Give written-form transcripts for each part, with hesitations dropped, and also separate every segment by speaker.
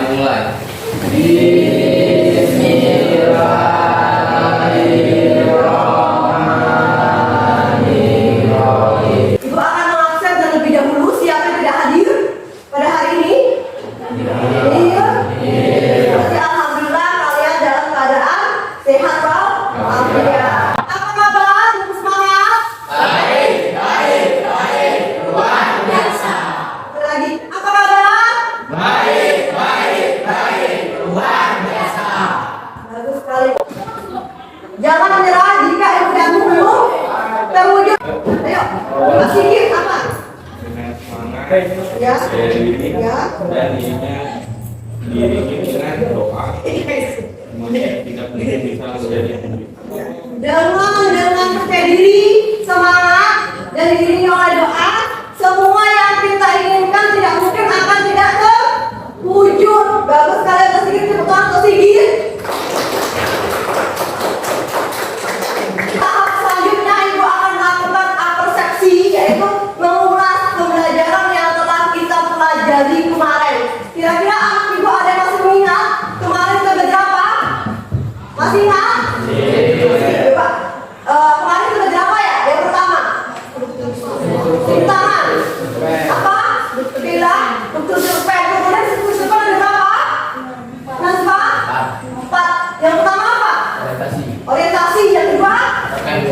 Speaker 1: dimulai.
Speaker 2: Ibu akan mengabsen terlebih dahulu siapa yang tidak hadir pada hari ini. Iya. Berarti alhamdulillah kalian dalam keadaan sehat walafiat. Apa kabar? Semangat. Baik. Luar biasa. Lagi. Apa kabar? Baik. Luar biasa. Bagus sekali. Jangan menyerah jika ilmu belum terwujud. Ayo, Pak Sigit apa?
Speaker 3: Dengan semangat
Speaker 2: Ya.
Speaker 3: diri
Speaker 2: Ya.
Speaker 3: dan diiringi dengan doa. Semuanya tidak mungkin bisa menjadi
Speaker 2: Dengan percaya diri, semangat, dan diiringi oleh doa, semua yang kita inginkan tidak mungkin akan tidak terwujud. Bagus sekali Pak Sigit, tepuk tangan Pak Sigit. Tahap selanjutnya Ibu akan melakukan apersepsi, yaitu mengulas pembelajaran yang telah kita pelajari kemarin. Kira-kira anak Ibu ada yang masih mengingat kemarin kita berapa? Masih ingat? Coba. Kemarin kita berapa ya? Yang pertama, tangan. Apa? Bila struktur cerpen. Kemudian struktur cerpen ada berapa? Nasba? 4. Yang pertama apa? Orientasi. Yang kedua? Rangkaian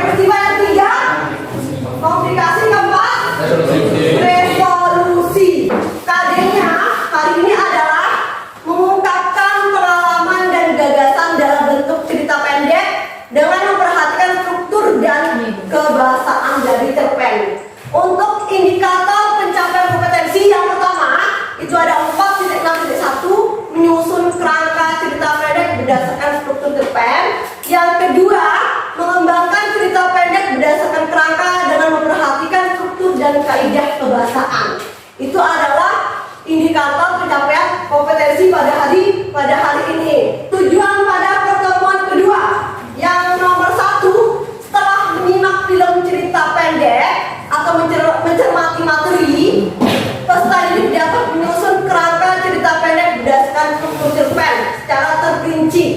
Speaker 2: peristiwa. Yang ketiga? Komunikasi. Keempat? Resolusi. KD-nya hari ini adalah mengungkapkan pengalaman dan gagasan dalam bentuk cerita pendek dengan memperhatikan struktur dan kebahasaan dari cerpen. Untuk indikator pencapaian kompetensi yang pertama itu ada 4.6.1, menyusun kerangka cerita pendek berdasarkan struktur cerpen. Yang kedua, mengembangkan cerita pendek berdasarkan kerangka dengan memperhatikan struktur dan kaidah kebahasaan. Itu adalah indikator pencapaian kompetensi pada hari ini. Tujuan pada pertemuan kedua yang nomor 1, setelah menyimak film cerita pendek atau mencermati materi, peserta didik dapat menyusun kerangka cerita pendek berdasarkan struktur cerpen secara terperinci.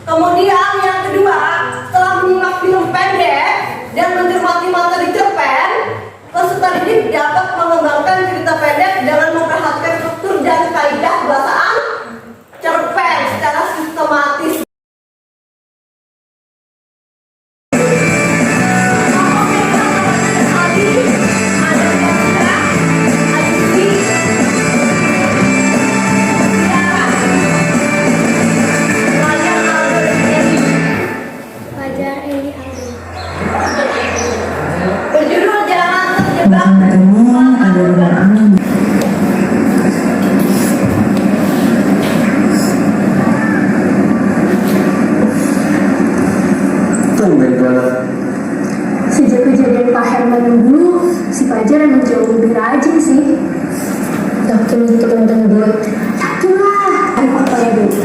Speaker 2: Kemudian yang kedua, setelah menyimak film pendek dan mencermati materi cerpen, peserta didik dapat mengembangkan cerita pendek dengan memperhatikan struktur dan kaidah bahasaan cerpen secara sistematis. Berjudul Jangan Terjebak
Speaker 4: Sejak kejadian Pak Herman dulu, si Fajar emang jauh lebih rajin sih. Yakin gitu temen gue? Yakin lah. Ayo apa ya dulu?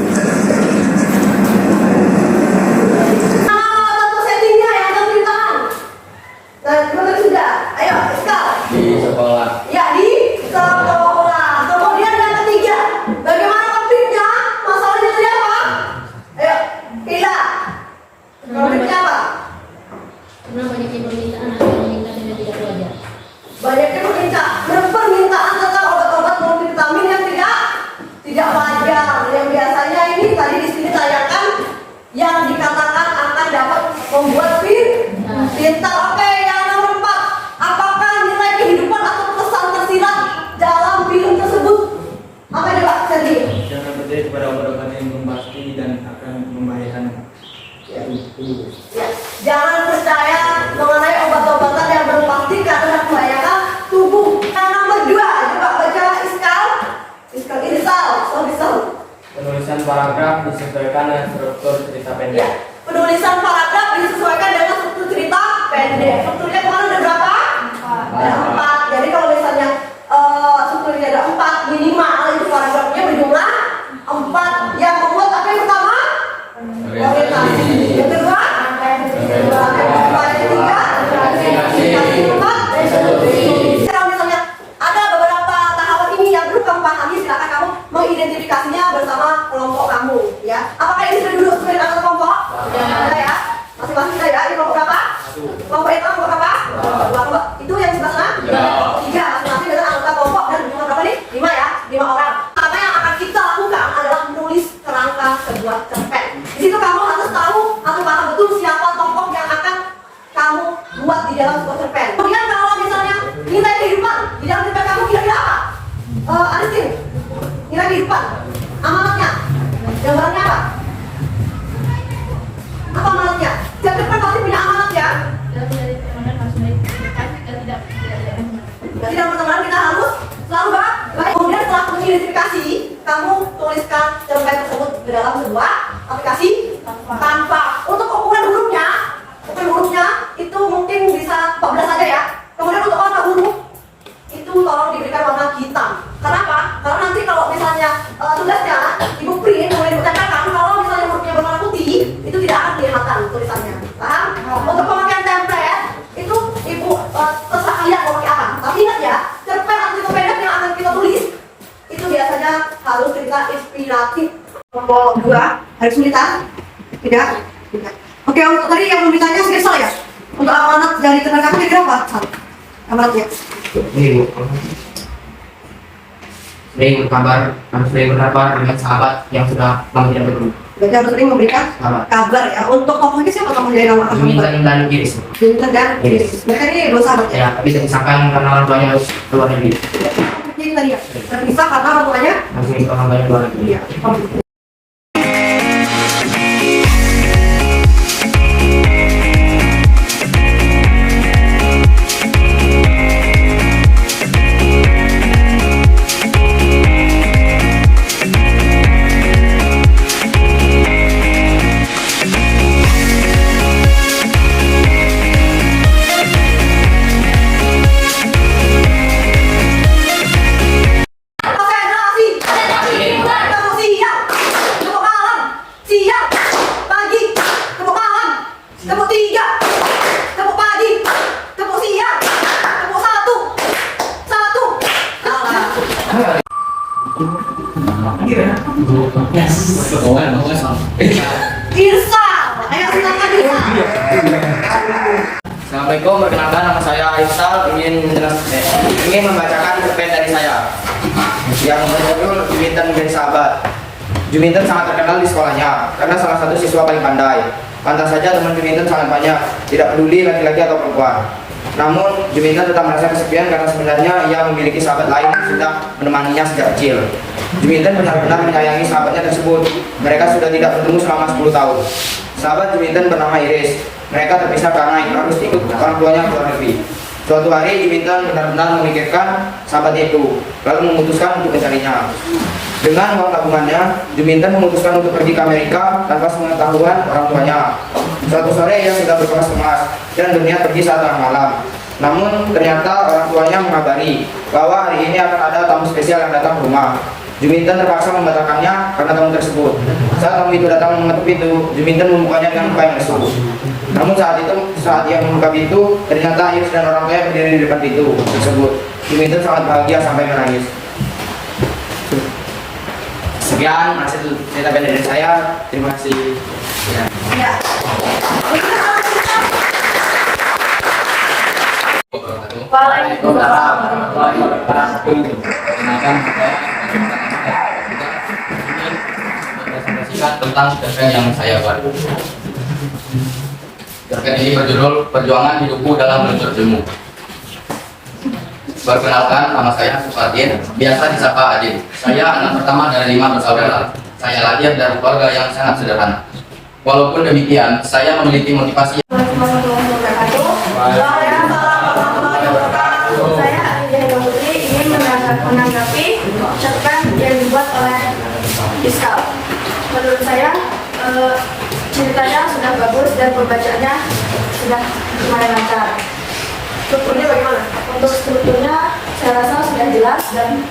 Speaker 2: satu settingnya yang terpilih tangan. Dan benar sudah. Ayo, sekarang.
Speaker 1: Di sekolah.
Speaker 2: Ya, di sekolah. Kemudian yang ketiga, bagaimana konfliknya? Masalahnya tadi apa? Ayo, Ila. Konfliknya apa?
Speaker 5: Karena banyaknya permintaan atau permintaan yang tidak wajar.
Speaker 2: Banyaknya permintaan tentang obat-obat multivitamin yang tidak wajar. Yang biasanya ini tadi di sini tayangkan yang dikatakan akan dapat membuat pintar. Oke, yang nomor 4. Apakah nilai kehidupan atau pesan tersirat dalam film tersebut? Apa itu Pak Sergi?
Speaker 3: Jangan percaya kepada obat-obatan yang belum pasti dan akan membahayakan tubuh.
Speaker 2: Ya, jangan percaya mengenai obat-obatan yang belum pasti karena membahayakan tubuh. Yang nomor 2, coba baca Iskal.
Speaker 6: Penulisan paragraf disesuaikan dengan struktur cerita pendek.
Speaker 2: Ya, penulisan paragraf disesuaikan dengan struktur cerita pendek. Strukturnya kemana ada berapa? Ada 4. Jadi kalau misalnya strukturnya ada 4, minimal itu paragrafnya berjumlah 4. Yang membuat apa yang pertama? Orientasi. Yang kedua? Yang ketiga? Yang keempat? Kalau misalnya ada beberapa tahapan ini yang belum kamu pahami, silakan kamu Amanatnya? Gambarnya apa? Apa amanatnya? Setiap depan pasti punya amanat ya.
Speaker 5: Dalam dari pertemanan harus baik dekat dan tidak
Speaker 2: Jadi dalam pertemanan kita harus selalu baik. Kemudian setelah mengidentifikasi, kamu tuliskan cerpen tersebut ke dalam sebuah aplikasi tanpa. Untuk ukuran hurufnya itu mungkin bisa 14 saja ya. Kemudian untuk warna huruf itu tolong diberikan warna hitam. Kenapa? Karena nanti kalau misalnya tugasnya ibu print kemudian dicetakkan, kalau misalnya hurufnya berwarna putih itu tidak akan kelihatan tulisannya. Paham? Untuk pemakaian template itu ibu terserah kalian mau pakai apa. Tapi ingat ya, cerpen atau cerpen yang akan kita tulis itu biasanya harus cerita inspiratif. Nomor 2, harus kesulitan? Tidak? Tidak. Oke, untuk tadi yang membicarakan spesial ya. Untuk amanat dari tenaga kira-kira apa? Amanatnya.
Speaker 6: Sering berkabar, sering berkabar dengan sahabat yang sudah lama tidak bertemu.
Speaker 2: Berarti harus sering memberikan kabar ya. Untuk tokohnya siapa tokoh dari nama
Speaker 6: Juminten dan Iris.
Speaker 2: Juminten dan Iris. Mereka ini dua sahabat ya.
Speaker 6: Ya, tapi misalkan karena orang tuanya harus keluar negeri.
Speaker 2: Jadi tadi ya, terpisah karena orang tuanya.
Speaker 6: Langsung orang tuanya keluar negeri.
Speaker 2: Iya. Irsal, ayo silakan Irsal.
Speaker 6: Assalamualaikum, perkenalkan nama saya Irsal, ingin membacakan cerpen dari saya yang berjudul Juminten menjadi Sahabat. Juminten sangat terkenal di sekolahnya karena salah satu siswa paling pandai. Pantas saja teman Juminten sangat banyak, tidak peduli laki-laki atau perempuan. Namun Juminten tetap merasa kesepian karena sebenarnya ia memiliki sahabat lain yang sudah menemaninya sejak kecil. Juminten benar-benar menyayangi sahabatnya tersebut. Mereka sudah tidak bertemu selama 10 tahun. Sahabat Juminten bernama Iris. Mereka terpisah karena harus ikut orang tuanya ke luar negeri. Suatu hari Juminten benar-benar memikirkan sahabatnya itu, lalu memutuskan untuk mencarinya. Dengan uang tabungannya, Juminten memutuskan untuk pergi ke Amerika tanpa sepengetahuan orang tuanya. Suatu sore ia sudah berkemas-kemas dan berniat pergi saat tengah malam. Namun ternyata orang tuanya mengabari bahwa hari ini akan ada tamu spesial yang datang ke rumah. Juminten terpaksa membatalkannya karena tamu tersebut. Saat tamu itu datang mengetuk pintu, Juminten membukanya dengan muka yang lesu. Namun saat ia membuka pintu, ternyata Iris dan orang tuanya berdiri di depan pintu tersebut. Juminten sangat bahagia sampai menangis. Sekian hasil cerita pendek dari saya. Terima kasih.
Speaker 2: Ya.
Speaker 6: Waalaikumsalam warahmatullahi wabarakatuh. Perkenalkan saya presentasikan tentang cerpen yang saya buat. Cerpen ini berjudul Perjuangan Hidupku dalam Menuntut Ilmu. Perkenalkan, nama saya Supadin, biasa disapa Adin. Saya anak pertama dari 5 bersaudara. Saya lahir dari keluarga yang sangat sederhana. Walaupun demikian, saya memiliki motivasi.
Speaker 4: Saya Aida Putri ingin menanggapi cerpen yang dibuat oleh Iskal. Menurut saya ceritanya sudah bagus dan pembacaannya sudah lumayan lancar.
Speaker 2: Strukturnya bagaimana?
Speaker 4: Untuk strukturnya saya rasa sudah jelas dan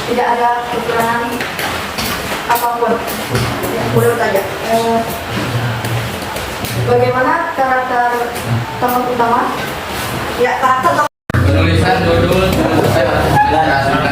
Speaker 4: tidak ada kekurangan apapun.
Speaker 2: Boleh bertanya.
Speaker 4: Bagaimana karakter tokoh utama?
Speaker 2: Ya, karakter
Speaker 6: Penulisan judul saya